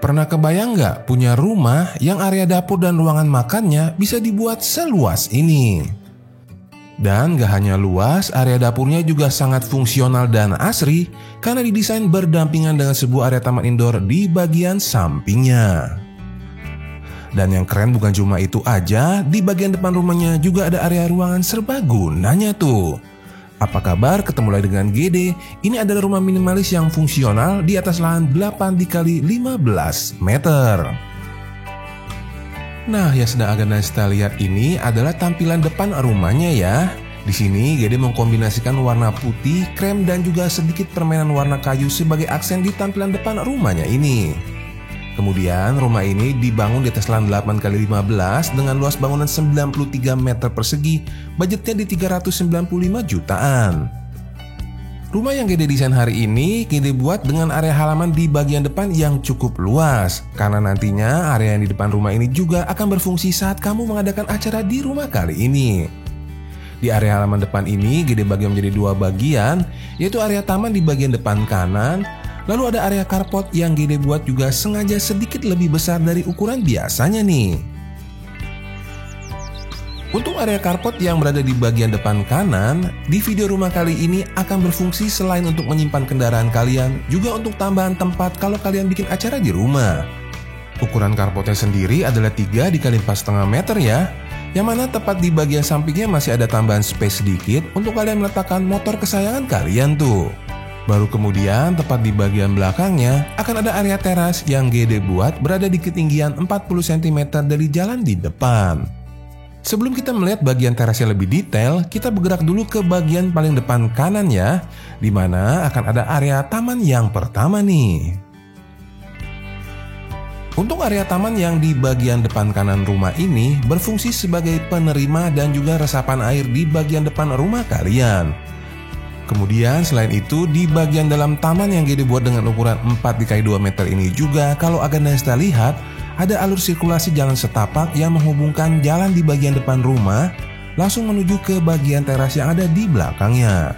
Pernah kebayang nggak punya rumah yang area dapur dan ruangan makannya bisa dibuat seluas ini? Dan gak hanya luas, area dapurnya juga sangat fungsional dan asri karena didesain berdampingan dengan sebuah area taman indoor di bagian sampingnya. Dan yang keren bukan cuma itu aja, di bagian depan rumahnya juga ada area ruangan serbagunanya tuh. Apa kabar? Ketemu lagi dengan GD. Ini adalah rumah minimalis yang fungsional di atas lahan 8 x 15 meter. Nah, yang sedang akan kita lihat ini adalah tampilan depan rumahnya ya. Di sini GD mengkombinasikan warna putih, krem dan juga sedikit permainan warna kayu sebagai aksen di tampilan depan rumahnya ini. Kemudian rumah ini dibangun di atas lahan 8 x 15 dengan luas bangunan 93 meter persegi, budgetnya di 395 jutaan. Rumah yang GD desain hari ini GD buat dengan area halaman di bagian depan yang cukup luas, karena nantinya area yang di depan rumah ini juga akan berfungsi saat kamu mengadakan acara di rumah kali ini. Di area halaman depan ini GD bagi menjadi dua bagian, yaitu area taman di bagian depan kanan. Lalu ada area carport yang GD buat juga sengaja sedikit lebih besar dari ukuran biasanya nih. Untuk area carport yang berada di bagian depan kanan, di video rumah kali ini akan berfungsi selain untuk menyimpan kendaraan kalian, juga untuk tambahan tempat kalau kalian bikin acara di rumah. Ukuran carportnya sendiri adalah 3 x 4,5 meter ya, yang mana tepat di bagian sampingnya masih ada tambahan space sedikit untuk kalian meletakkan motor kesayangan kalian tuh. Baru kemudian tepat di bagian belakangnya akan ada area teras yang GD buat berada di ketinggian 40 cm dari jalan di depan. Sebelum kita melihat bagian terasnya lebih detail, kita bergerak dulu ke bagian paling depan kanan ya, di mana akan ada area taman yang pertama nih. Untuk area taman yang di bagian depan kanan rumah ini berfungsi sebagai penerima dan juga resapan air di bagian depan rumah kalian. Kemudian selain itu di bagian dalam taman yang GD buat dengan ukuran 4 x 2 meter ini juga kalau akan kita lihat ada alur sirkulasi jalan setapak yang menghubungkan jalan di bagian depan rumah langsung menuju ke bagian teras yang ada di belakangnya.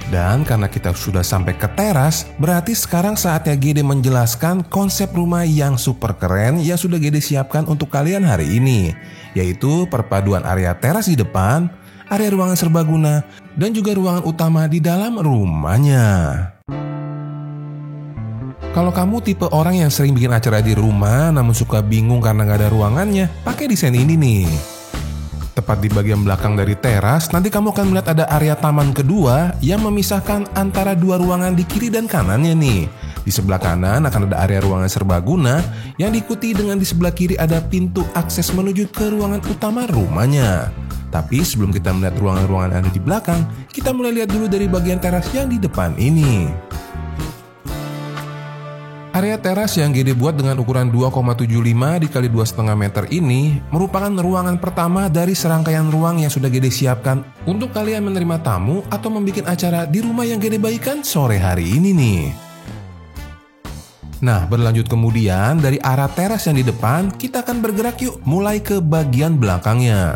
Dan karena kita sudah sampai ke teras, berarti sekarang saatnya GD menjelaskan konsep rumah yang super keren yang sudah GD siapkan untuk kalian hari ini, yaitu perpaduan area teras di depan, area ruangan serbaguna, dan juga ruangan utama di dalam rumahnya. Kalau kamu tipe orang yang sering bikin acara di rumah namun suka bingung karena gak ada ruangannya, pakai desain ini nih. Tepat di bagian belakang dari teras, nanti kamu akan melihat ada area taman kedua yang memisahkan antara dua ruangan di kiri dan kanannya nih. Di sebelah kanan akan ada area ruangan serbaguna yang diikuti dengan di sebelah kiri ada pintu akses menuju ke ruangan utama rumahnya. Tapi sebelum kita melihat ruangan-ruangan yang ada di belakang, kita mulai lihat dulu dari bagian teras yang di depan ini. Area teras yang GD buat dengan ukuran 2,75 x 2,5 meter ini merupakan ruangan pertama dari serangkaian ruang yang sudah GD siapkan untuk kalian menerima tamu atau membuat acara di rumah yang GD bagikan sore hari ini nih. Nah, berlanjut kemudian dari arah teras yang di depan, kita akan bergerak yuk mulai ke bagian belakangnya.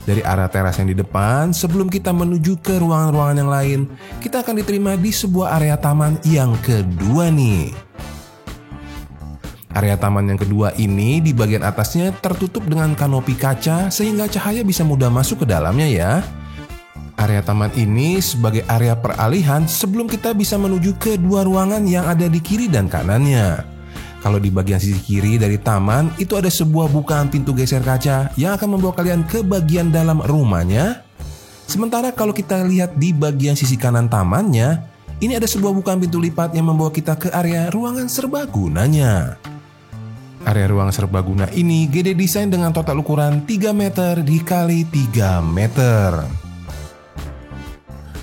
Dari arah teras yang di depan, sebelum kita menuju ke ruangan-ruangan yang lain, kita akan diterima di sebuah area taman yang kedua nih. Area taman yang kedua ini di bagian atasnya tertutup dengan kanopi kaca sehingga cahaya bisa mudah masuk ke dalamnya ya. Area taman ini sebagai area peralihan sebelum kita bisa menuju ke dua ruangan yang ada di kiri dan kanannya. Kalau di bagian sisi kiri dari taman itu ada sebuah bukaan pintu geser kaca yang akan membawa kalian ke bagian dalam rumahnya. Sementara kalau kita lihat di bagian sisi kanan tamannya, ini ada sebuah bukaan pintu lipat yang membawa kita ke area ruangan serbagunanya. Area ruangan serbaguna ini GD desain dengan total ukuran 3 meter dikali 3 meter.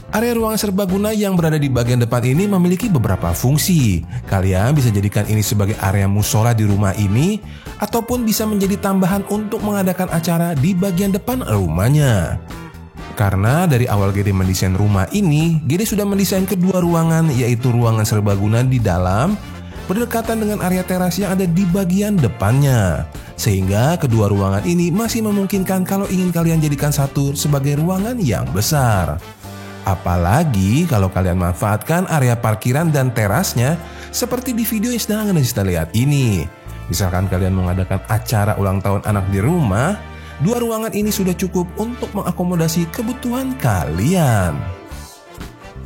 Area ruangan serbaguna yang berada di bagian depan ini memiliki beberapa fungsi. Kalian bisa jadikan ini sebagai area musola di rumah ini, ataupun bisa menjadi tambahan untuk mengadakan acara di bagian depan rumahnya. Karena dari awal GD mendesain rumah ini, GD sudah mendesain kedua ruangan, yaitu ruangan serbaguna di dalam berdekatan dengan area teras yang ada di bagian depannya. Sehingga kedua ruangan ini masih memungkinkan kalau ingin kalian jadikan satu sebagai ruangan yang besar. Apalagi kalau kalian manfaatkan area parkiran dan terasnya seperti di video yang sedang Anda lihat ini. Misalkan kalian mengadakan acara ulang tahun anak di rumah, 2 ruangan ini sudah cukup untuk mengakomodasi kebutuhan kalian.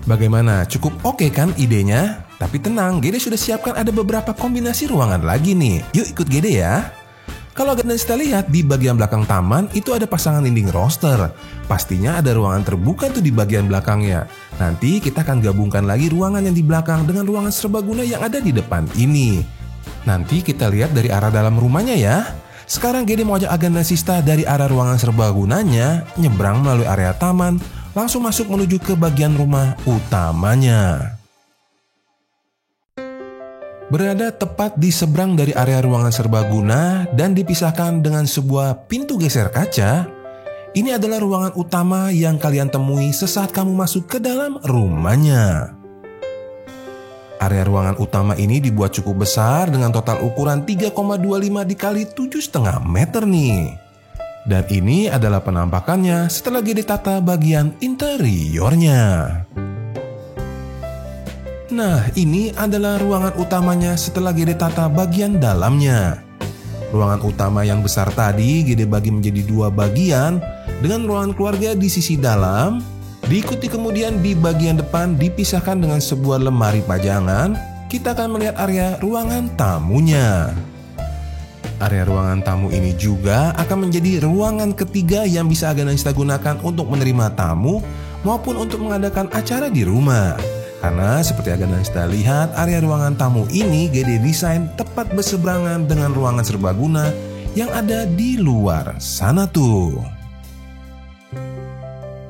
Bagaimana? Cukup oke kan idenya? Tapi tenang, Gede sudah siapkan ada beberapa kombinasi ruangan lagi nih. Yuk ikut Gede ya. Kalau kita lihat di bagian belakang taman itu ada pasangan dinding roster. Pastinya ada ruangan terbuka tuh di bagian belakangnya. Nanti kita akan gabungkan lagi ruangan yang di belakang dengan ruangan serbaguna yang ada di depan ini. Nanti kita lihat dari arah dalam rumahnya ya. Sekarang Gede mau ajak Aga dan Sista dari arah ruangan serbagunanya, nyebrang melalui area taman, langsung masuk menuju ke bagian rumah utamanya. Berada tepat di seberang dari area ruangan serbaguna dan dipisahkan dengan sebuah pintu geser kaca, ini adalah ruangan utama yang kalian temui sesaat kamu masuk ke dalam rumahnya. Area ruangan utama ini dibuat cukup besar dengan total ukuran 3,25 dikali 7,5 meter nih. Dan ini adalah penampakannya setelah Gede tata bagian interiornya. Nah, ini adalah ruangan utamanya setelah Gede tata bagian dalamnya. Ruangan utama yang besar tadi Gede bagi menjadi 2 bagian dengan ruangan keluarga di sisi dalam, diikuti kemudian di bagian depan dipisahkan dengan sebuah lemari pajangan. Kita akan melihat area ruangan tamunya. Area ruangan tamu ini juga akan menjadi ruangan ketiga yang bisa Aga dan Sista gunakan untuk menerima tamu maupun untuk mengadakan acara di rumah. Karena seperti Aga dan Sista lihat, area ruangan tamu ini Gede desain tepat berseberangan dengan ruangan serbaguna yang ada di luar sana tuh.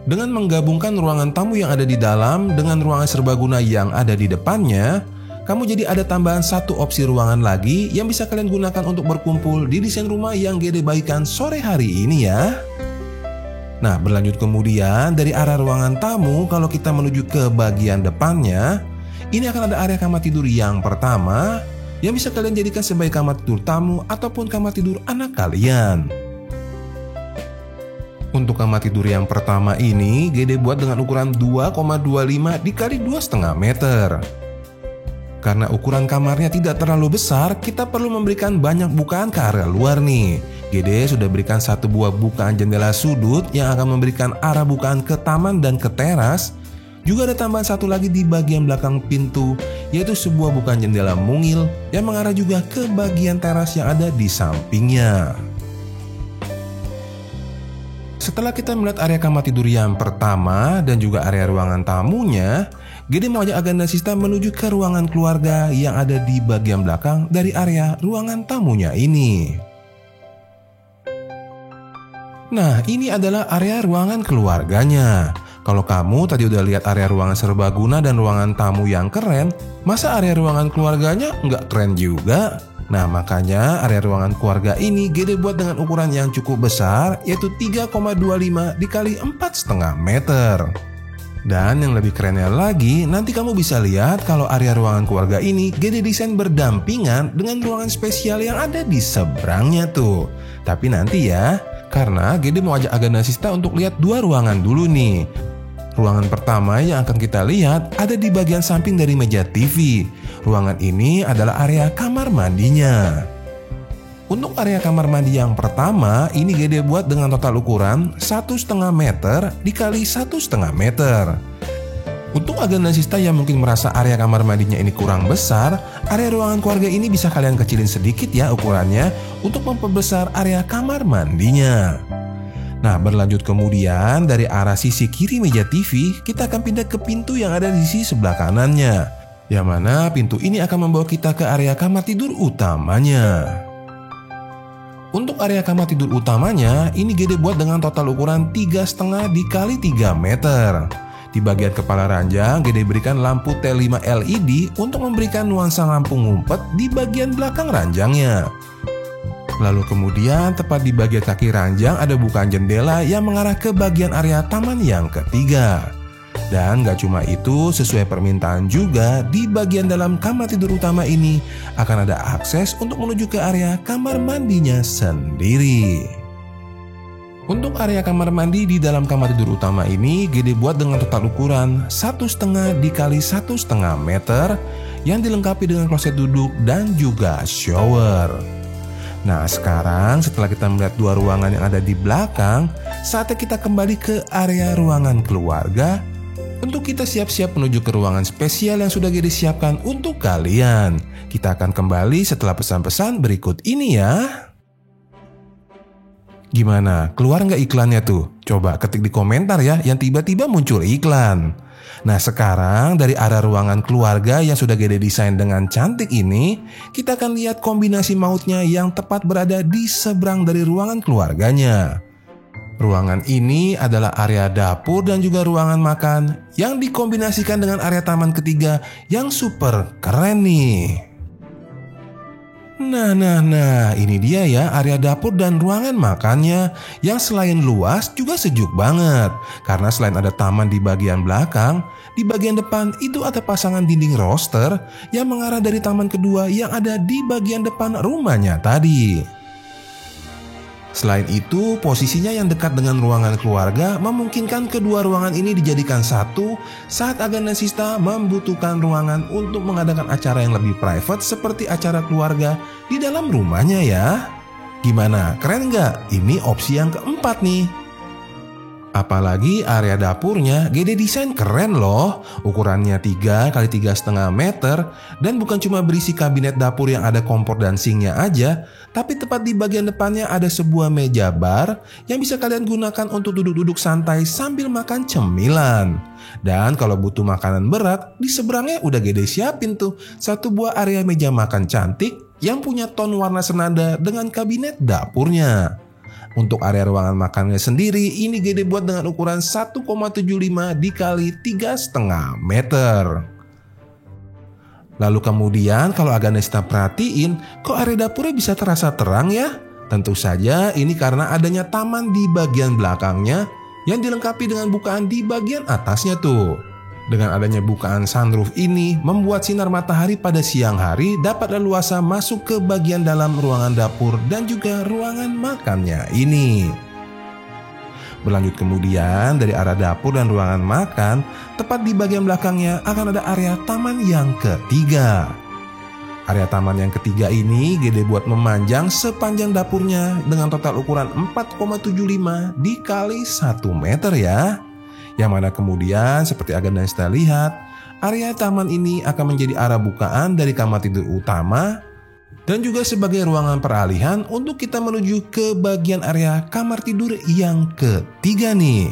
Dengan menggabungkan ruangan tamu yang ada di dalam dengan ruangan serbaguna yang ada di depannya, kamu jadi ada tambahan 1 opsi ruangan lagi yang bisa kalian gunakan untuk berkumpul di desain rumah yang Gede bagikan sore hari ini ya. Nah, berlanjut kemudian dari arah ruangan tamu, kalau kita menuju ke bagian depannya, ini akan ada area kamar tidur yang pertama yang bisa kalian jadikan sebagai kamar tidur tamu ataupun kamar tidur anak kalian. Untuk kamar tidur yang pertama ini, Gede buat dengan ukuran 2,25 dikali 2,5 meter. Karena ukuran kamarnya tidak terlalu besar, kita perlu memberikan banyak bukaan ke area luar nih. Gede sudah berikan 1 buah bukaan jendela sudut yang akan memberikan arah bukaan ke taman dan ke teras. Juga ada tambahan 1 lagi di bagian belakang pintu, yaitu sebuah bukaan jendela mungil yang mengarah juga ke bagian teras yang ada di sampingnya. Setelah kita melihat area kamar tidur yang pertama dan juga area ruangan tamunya, Gede mau ajak Aga dan Sista menuju ke ruangan keluarga yang ada di bagian belakang dari area ruangan tamunya ini. Nah, ini adalah area ruangan keluarganya. Kalau kamu tadi udah lihat area ruangan serbaguna dan ruangan tamu yang keren, masa area ruangan keluarganya nggak keren juga? Nah, makanya area ruangan keluarga ini Gede buat dengan ukuran yang cukup besar, yaitu 3,25 dikali 4,5 meter. Dan yang lebih kerennya lagi, nanti kamu bisa lihat kalau area ruangan keluarga ini Gede desain berdampingan dengan ruangan spesial yang ada di seberangnya tuh. Tapi nanti ya, karena Gede mau ajak Aga dan Sista untuk lihat 2 ruangan dulu nih. Ruangan pertama yang akan kita lihat ada di bagian samping dari meja TV. Ruangan ini adalah area kamar mandinya. Untuk area kamar mandi yang pertama, ini Gede buat dengan total ukuran 1,5 meter dikali 1,5 meter. Untuk Aga dan Sista yang mungkin merasa area kamar mandinya ini kurang besar, area ruangan keluarga ini bisa kalian kecilin sedikit ya ukurannya untuk memperbesar area kamar mandinya. Nah, berlanjut kemudian dari arah sisi kiri meja TV, kita akan pindah ke pintu yang ada di sisi sebelah kanannya. Yang mana pintu ini akan membawa kita ke area kamar tidur utamanya. Untuk area kamar tidur utamanya, ini Gede buat dengan total ukuran 3,5 dikali 3 meter. Di bagian kepala ranjang, Gede berikan lampu T5 LED untuk memberikan nuansa lampu ngumpet di bagian belakang ranjangnya. Lalu kemudian tepat di bagian kaki ranjang ada bukaan jendela yang mengarah ke bagian area taman yang ketiga. Dan gak cuma itu, sesuai permintaan juga di bagian dalam kamar tidur utama ini akan ada akses untuk menuju ke area kamar mandinya sendiri. Untuk area kamar mandi di dalam kamar tidur utama ini Gede buat dengan total ukuran 1,5 dikali 1,5 meter yang dilengkapi dengan kloset duduk dan juga shower. Nah sekarang setelah kita melihat dua ruangan yang ada di belakang, saatnya kita kembali ke area ruangan keluarga untuk kita siap-siap menuju ke ruangan spesial yang sudah Gede siapkan untuk kalian. Kita akan kembali setelah pesan-pesan berikut ini ya. Gimana? Keluar nggak iklannya tuh? Coba ketik di komentar ya yang tiba-tiba muncul iklan. Nah sekarang dari area ruangan keluarga yang sudah Gede desain dengan cantik ini, kita akan lihat kombinasi mautnya yang tepat berada di seberang dari ruangan keluarganya. Ruangan ini adalah area dapur dan juga ruangan makan yang dikombinasikan dengan area taman ketiga yang super keren nih. Nah, ini dia ya area dapur dan ruangan makannya yang selain luas juga sejuk banget. Karena selain ada taman di bagian belakang, di bagian depan itu ada pasangan dinding roster yang mengarah dari taman kedua yang ada di bagian depan rumahnya tadi. Selain itu, posisinya yang dekat dengan ruangan keluarga memungkinkan kedua ruangan ini dijadikan satu saat Agandansista membutuhkan ruangan untuk mengadakan acara yang lebih private seperti acara keluarga di dalam rumahnya ya. Gimana? Keren nggak? Ini opsi yang keempat nih. Apalagi area dapurnya Gede desain keren loh. Ukurannya 3 x 3,5 meter dan bukan cuma berisi kabinet dapur yang ada kompor dan sinknya aja, tapi tepat di bagian depannya ada sebuah meja bar yang bisa kalian gunakan untuk duduk-duduk santai sambil makan cemilan. Dan kalau butuh makanan berat, di seberangnya udah Gede siapin tuh satu buah area meja makan cantik yang punya ton warna senada dengan kabinet dapurnya. Untuk area ruangan makannya sendiri, ini Gede buat dengan ukuran 1,75 dikali 3,5 meter. Lalu kemudian kalau Agandansista perhatiin, kok area dapurnya bisa terasa terang ya? Tentu saja ini karena adanya taman di bagian belakangnya yang dilengkapi dengan bukaan di bagian atasnya tuh. Dengan adanya bukaan sunroof ini membuat sinar matahari pada siang hari dapat leluasa masuk ke bagian dalam ruangan dapur dan juga ruangan makannya ini. Berlanjut kemudian dari arah dapur dan ruangan makan, tepat di bagian belakangnya akan ada area taman yang ketiga. Area taman yang ketiga ini Gede buat memanjang sepanjang dapurnya dengan total ukuran 4,75 dikali 1 meter ya. Yang mana kemudian seperti Agandansista lihat, area taman ini akan menjadi arah bukaan dari kamar tidur utama dan juga sebagai ruangan peralihan untuk kita menuju ke bagian area kamar tidur yang ketiga nih.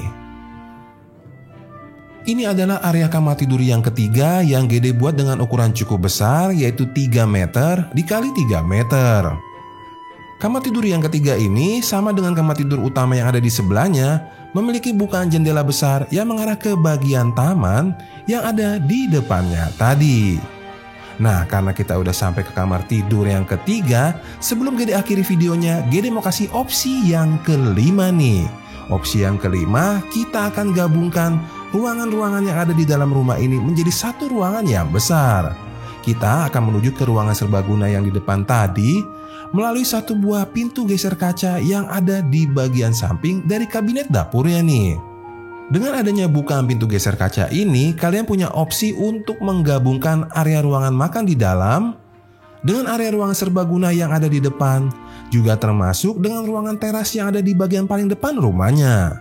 Ini adalah area kamar tidur yang ketiga yang Gede buat dengan ukuran cukup besar yaitu 3 meter dikali 3 meter. Kamar tidur yang ketiga ini sama dengan kamar tidur utama yang ada di sebelahnya, memiliki bukaan jendela besar yang mengarah ke bagian taman yang ada di depannya tadi. Nah, karena kita udah sampai ke kamar tidur yang ketiga, sebelum Gede akhiri videonya, Gede mau kasih opsi yang kelima nih. Opsi yang kelima, kita akan gabungkan ruangan-ruangan yang ada di dalam rumah ini menjadi satu ruangan yang besar. Kita akan menuju ke ruangan serbaguna yang di depan tadi melalui satu buah pintu geser kaca yang ada di bagian samping dari kabinet dapurnya nih. Dengan adanya bukaan pintu geser kaca ini, kalian punya opsi untuk menggabungkan area ruangan makan di dalam dengan area ruangan serbaguna yang ada di depan, juga termasuk dengan ruangan teras yang ada di bagian paling depan rumahnya.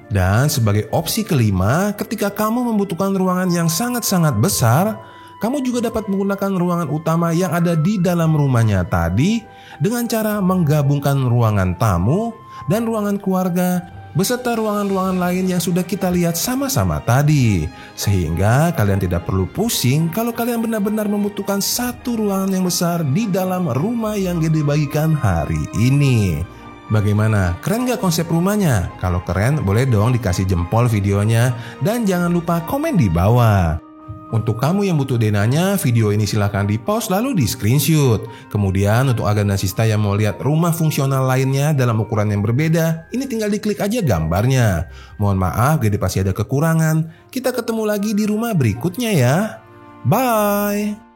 Dan sebagai opsi kelima, ketika kamu membutuhkan ruangan yang sangat-sangat besar, kamu juga dapat menggunakan ruangan utama yang ada di dalam rumahnya tadi dengan cara menggabungkan ruangan tamu dan ruangan keluarga beserta ruangan-ruangan lain yang sudah kita lihat sama-sama tadi. Sehingga kalian tidak perlu pusing kalau kalian benar-benar membutuhkan satu ruangan yang besar di dalam rumah yang Gede bagikan hari ini. Bagaimana? Keren gak konsep rumahnya? Kalau keren boleh dong dikasih jempol videonya dan jangan lupa komen di bawah. Untuk kamu yang butuh denanya, video ini silahkan di-pause lalu di-screenshot. Kemudian untuk Agandansista yang mau lihat rumah fungsional lainnya dalam ukuran yang berbeda, ini tinggal diklik aja gambarnya. Mohon maaf, Gede pasti ada kekurangan. Kita ketemu lagi di rumah berikutnya ya. Bye!